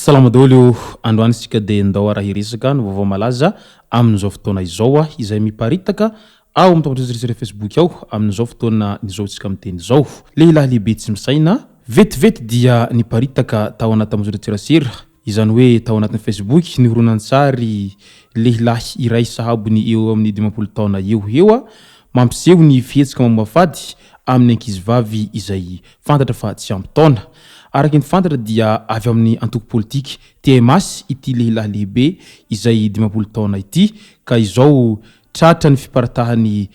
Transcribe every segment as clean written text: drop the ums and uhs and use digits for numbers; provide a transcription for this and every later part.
Salama daholo androany sika dia ndao araha hiresaka ny vaovao malaza amin'izao fotoana izao izay miparitaka ao amin'ny tambatrotsiretsira Facebook ao amin'izao fotoana nizao tsika miteny izao. Lehilahy lehibe tsy misaina vetivety dia niparitaka tao anaty tambatrotsiretsira izany hoe tao anatin'ny Facebook ny horonan-tsary lehilahy iray sahabony eo amin'ny 20 taona eo mampiseho ny fihetsika mamafady amin'ny ankizivavy izay fantatra fa tsy ampy taona. Araky ny fantatra dia avy amin'ny antoko politika TMS ity lehilahy lehibe izay 20 taona ity ka izao tratra ny fiparitahany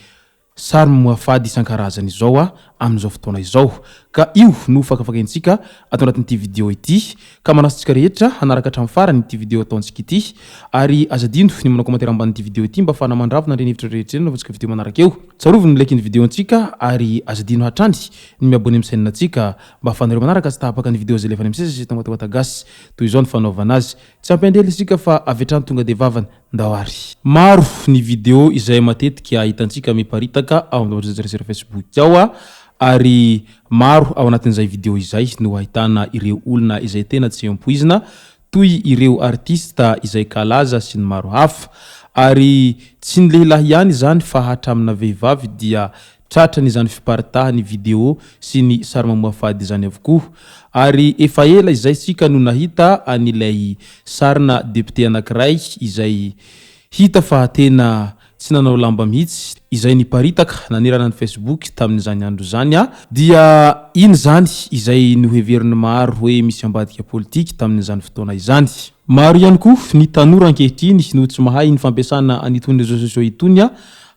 sary mamafady isan-karazany izao amin'izao fotoana izao. Ka io no fakafakaintsika ato anatin'ity video ity ka manasitsika rehetra hanaraka hatramin'ny farany ity video ataontsika ity ary azadino ny manao komantaira ambanin'ity video ity mba afahana mandravona ireny hevitra rehetra ireny avatsika video manaraka eo. Tsaroviny ny like-ny video antsika ary azadino hatrany ny miabone amin'ny chaîne antsika mba afahanareo manaraka sy tahapaka ny video zay lefa misesa sy tambatambata gasy toy izao ny fanaovana azy. Tsy ampendely isika fa avy hatrany tonga de vavany ndawary. Maro ny video izay matetika hitantsika miparitaka ao amin'ny tambatrotsiretsira Facebook ao ary maro ao anatin'izay video izay no ahitana ireo olona izay tena tsy ampoizina toy ireo artista izay kalaza sy ny maro hafa ary tsy ny lehilahy ihany izany fa hatramina vehivavy dia tratra n'izany fiparitahany video sy ny sary mamafady izany avokoa. Ary efa ela izay sika no nahita an'ilay sarina député anankiray izay hita fa tena tsy nanao lamba mihitsy izay niparitaka nanerana ny Facebook tamin'izany andro zany dia iny zany izay noheveriny maro hoe misy ambadika politika tamin'izany fotoana izany. Maro ihany koa ny tanora ankehitriny no tsy mahay ny fampiasana an'itony réseaux sociaux itony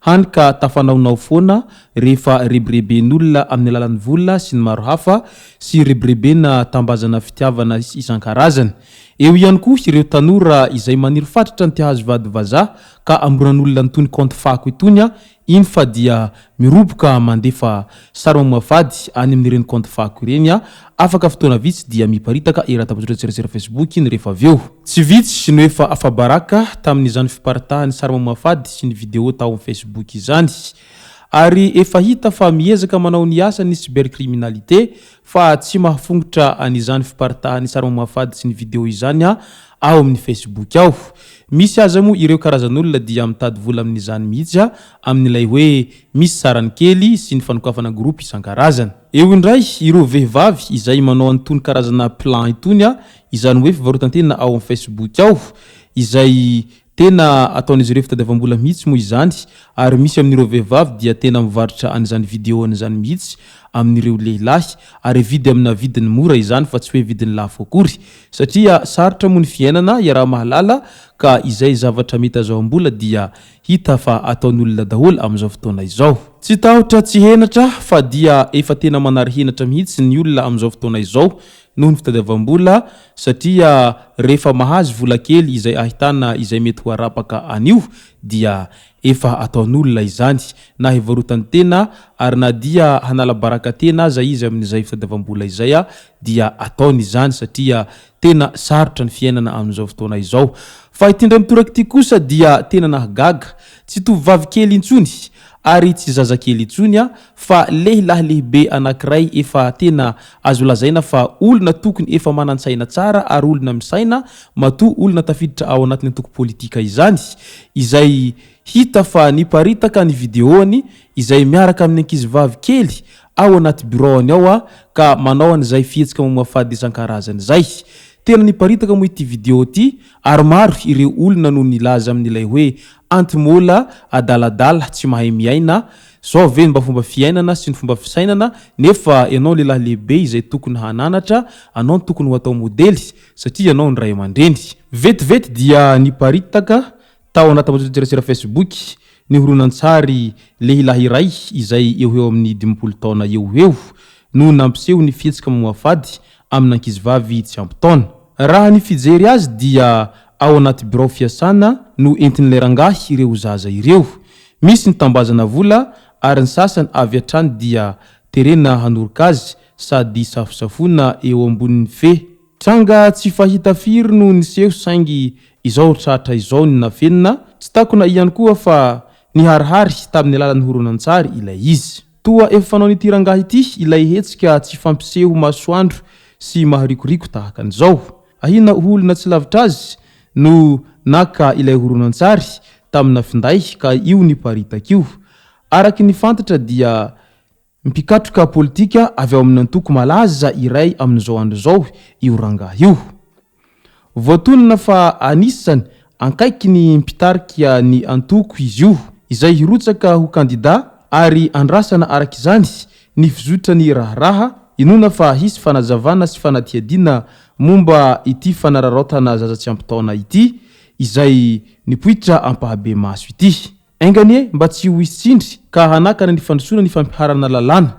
hany ka tafanaonao foana rehefa rebreben'olona amin'ny alalan'ny vola sy ny maro hafa sy rebrebena tambazana fitiavana isan-karazany. Eo ihany koa ireo tanora izay maniry fatratra ny tiahazo vady vazaha ka amoronan'olona nitony compte fako itony iny fa dia miroboka mandefa sary mamafady any amin'ireny compte fako ireny afaka fotoana vitsy dia miparitaka iraha tambatrotsiretsira Facebook iny rehefa avy eo. Tsy vitsy no efa afabaraka tamin'izany fiparitahany sary mamafady sy ny video tao amin'ny Facebook izany. Ary efa hita fa miezaka manao ny asa ny cybercriminalité fa tsy mahafongotra an'izany fiparitahany sary mamafady sy ny video izany ao amin'ny Facebook ao. Misy aza moa ireo karazan'olona dia mitady vola amin'izany mihitsy amin'ilay hoe misy sarany kely sy ny fanokafana groupe isan-karazany. Eo indray ireo vehivavy izay manao an'itony karazana plan itony izany hoe fivarotantena ao amin'ny Facebook ao izay tena ataon'izy ireo fitadiavam-bola mihitsy moa izany ary misy amin'ireo vehivavy dia tena mivarotra an'izany video an'izany mihitsy amin'ireo lehilahy ary vidy amina vidiny mora izany fa tsy hoe vidiny lafo akory satria sarotra moa ny fiainana iaraha mahalala ka izay zavatra mety azahoam-bola dia hita fa ataon'olona daholo amin'izao fotoana izao. Tsy tahotra tsy henatra fa dia efa tena manary henatra mihitsy ny olona amin'izao fotoana izao noho ny fitadiavam-bola satria rehefa mahazo vola kely izay ahitana izay mety ho arapaka anio dia efa ataon'olona izany na hivarotany tena ary na dia hanala baraka tena aza izy amin'izay fitadiavam-bola izay dia ataony izany satria tena sarotra ny fiainana amin'izao fotoana izao. Fa ity ndray mitoraka ity kosa dia tena nahagaga tsy tovovavy kely intsony ary tsy zazakely intsony fa lehilahy lehibe anankiray efa tena azo lazaina fa olona tokony efa manan-tsaina tsara ary olona misaina matoa olona tafiditra ao anatin'ny antoko politika izany izay hita fa niparitaka ny videoany izay miaraka amin'ny ankizivavy kely ao anaty bureauny ao ka manao an'izay fihetsika mamafady isan-karazany zay. Tena niparitaka moa ity video ity ary maro ireo olona no nilaza amin'ilay hoe antimola adaladala tsy mahay miaina zao ve mba fomba fiainana sy ny fomba fisainana nefa ianao lehilahy lehibe izay tokony hananatra anao tokony ho atao modely satria ianao ny ray aman-dreny. Vetivety dia niparitaka tao anaty tambatrotsiretsira Facebook ny horonan-tsary lehilahy iray izay eo amin'ny 20 taona eo no nampiseho ny fihetsika mamafady amin'ny ankizivavy tsy ampy taona. Raha ny fijery azy dia ao anaty birao fiasana no entin'ilay rangahy ireo zaza ireo. Misy ny tambazana vola ary ny sasany avy hatrany dia terena hanoroka azy sady safosafona eo ambonin'ny fe. Tranga tsy fahita firy no niseho saingy izao tratra izao ny nafenina tsy takona ihany koa fa niharihary tamin'ny alalan'ny horonan-tsary ilay izy. Toa efa fanao n'ity rangahy ity ilay hetsika tsy fampiseho masoandro sy maharikoriko tahaka an'izao ahina olona tsy lavitra azy no naka ilay horonan-tsary tamina finday ka io ny paritaka io. Araky ny fantatra dia mpikatroka politika avy ao amin'ny antoko malaza iray amin'izao andro zao io rangahy io. Voatonona fa anisany ankaiky ny mpitarika ny antoko izy io izay hirotsaka ho kandida ary andrasana araka izany ny fizotra ny raharaha inona fa hisy fanazavana sy fanatiadina momba ity fanararaotana zaza tsy ampitaona ity izay nipoitra ampahabe maso ity. Enganie mba tsy ho isitsindry ka hanakana ny fandrosoana ny fampiharana lalàna.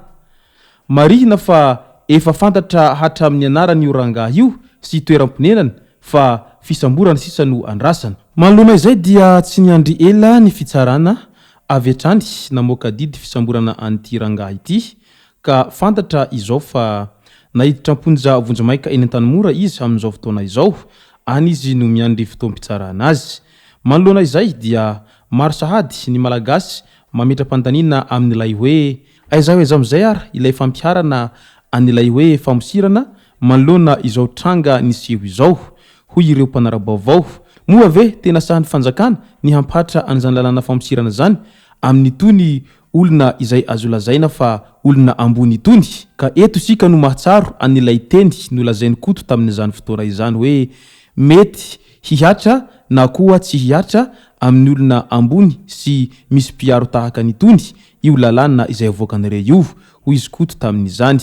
Marihina fa efa fantatra hatramin'ny anarany io rangahy io sy toeram-ponenana fa fisamborana sisa no andrasana. Manoloana izay dia tsy niandry ela ny fitsarana avy hatrany namoaka didy fisamborana an'ity rangahy ity ka fantatra izao fa nahiditra amponja vonjamaika eny an-tanimora izy amin'izao fotoana izao any izy no miandry fotoam-pitsarana azy. Manoloana izay dia maro sahady ny malagasy mametra-pantaniana amin'ilay hoe aiza hoe zamizay ara ilay fampiharana an'ilay hoe famosirana manoloana izao tranga niseho izao hoy ireo mpanara-baovao. Moa ve tena sahan'ny fanjakana ny hampatra an'izany lalàna famosirana zany amin'ny tony olona izay azo lazaina fa olona ambony tony? Ka eto sika no mahatsaro an'ilay teny nolazainy koto tamin'izany fotoana izany hoe mety hihatra na koa tsy hihatra amin'ny olona ambony sy misy mpiaro tahaka ny tony io lalàna izay avoakan'ireo io hoy izy koto tamin'izany.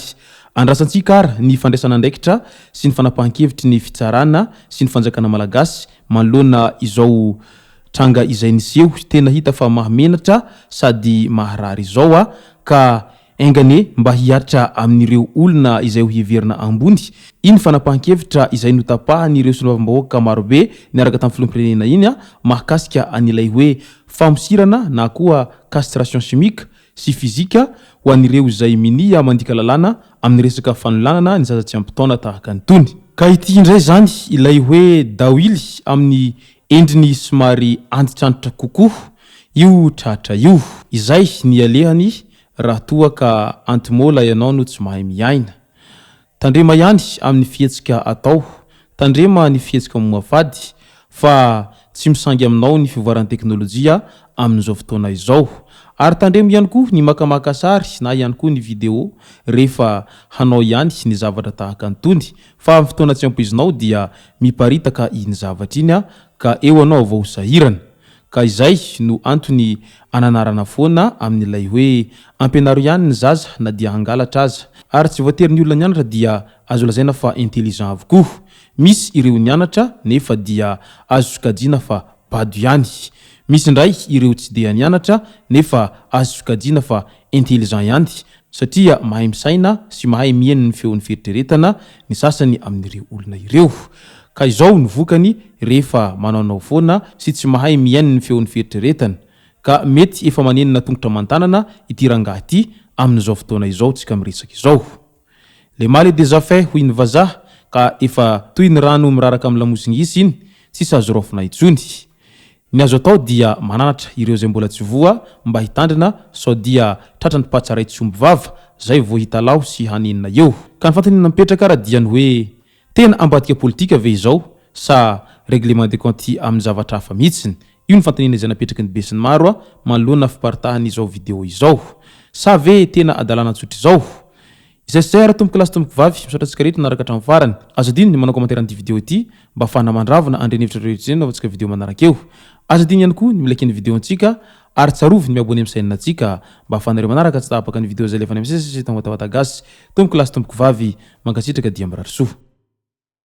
Andrasantsika ara ny fandraisana andraikitra sy ny fanapahan-kevitry ny fitsarana sy ny fanjakana malagasy manoloana izao tranga izay niseho tena hita fa mahamenatra sady maharary izao ka engane mba hiatra amin'ireo olona izay ho heverina ambony. Iny fanapahan-kevitra izay notapahan'ireo solovam-bahoaka marobe niaraka tamin'ny filoham-pirenena iny mahakasika an'ilay hoe famosirana na koa castration chimique sy fizika ho an'ireo izay minia mandika lalàna amin'ny resaka fanolanana ny zaza tsy ampitaona tahaka ny tony. Ka ity indray zany ilay hoe dawily amin'ny endriny somary antitrantitra kokoa io tratra io izay ny alehany raha toa ka antimola ianao no tsy mahay miaina. Tandrema ihany amin'ny fihetsika atao, tandrema ny fihetsika moafady fa tsy misangy aminao ny fivoaran'ny teknôlôjia amin'izao fotoana izao. Ary tandremo ihany koa ny makamaka sary na ihany koa ny video rehefa hanao ihany ny zavatra tahaka antony fa amin'ny fotoana tsy ampoizinao dia miparitaka iny zavatra iny ka eo anao vao sahirana. Ka izay no antony ananarana foana amin'ilay hoe ampianaro ihany ny zaza na dia hangalatra aza. Ary tsy voatery ny olona nianatra dia azo lazaina fa intelligent avokoa. Misy ireo nianatra nefa dia azo sokajiana fa bado ihany. Misy ndray ireo tsy dia nianatra nefa azo sokajiana fa intelligent ihany satria mahay misaina sy mahay miaino ny feon'ny fieritreretana ny sasany amin'ireo olona ireo. Ka izao ny vokany rehefa manaonao foana sy tsy mahay miaino ny feon'ny fieritreretana. Ka mety efa manenina tongotra mantanana ity rangahy ity amin'izao fotoana izao tsika miresaka izao. Le mal est déjà fait hoy ny vazaha ka efa toy ny rano miraraka amin'ny lamosingisa iny tsisy azo raofina intsony. Ny azo atao dia mananatra ireo izay mbola tsy voa mba hitandrina sao dia tratrany patsaray tsy omby vava zay vao hita lao sy hanenina eo. Ka ny fantanina mipetraka raha dia ny hoe tena ambadika politika ve izao sa règlement de compte amin'ny zavatra hafa mihitsiny. Io ny fantanina izay napetraky ny besin'ny maro manoloana fiparitahan' izao video izao. Sa ve tena adalana tsotra izao? Izay sera tomboky lasy tomboky vavy misaotra antsika rehetra naraka hatramin'ny farany. Azo adiny ny manao commentaire an'ity video ity mba ahafahana mandravona andrenevitra rehetra na avatsika video manaraka eo. Azo adiny ihany koa ny milike ny video antsika ary tsarovy ny miabony amin'ny chaîne antsika mba ahafahanareo manaraka tsy tahapaka ny video zay lefa ny amsesy tambatavata gasy tomboky lasy tomboky vavy mankasitraka dia mirary soa.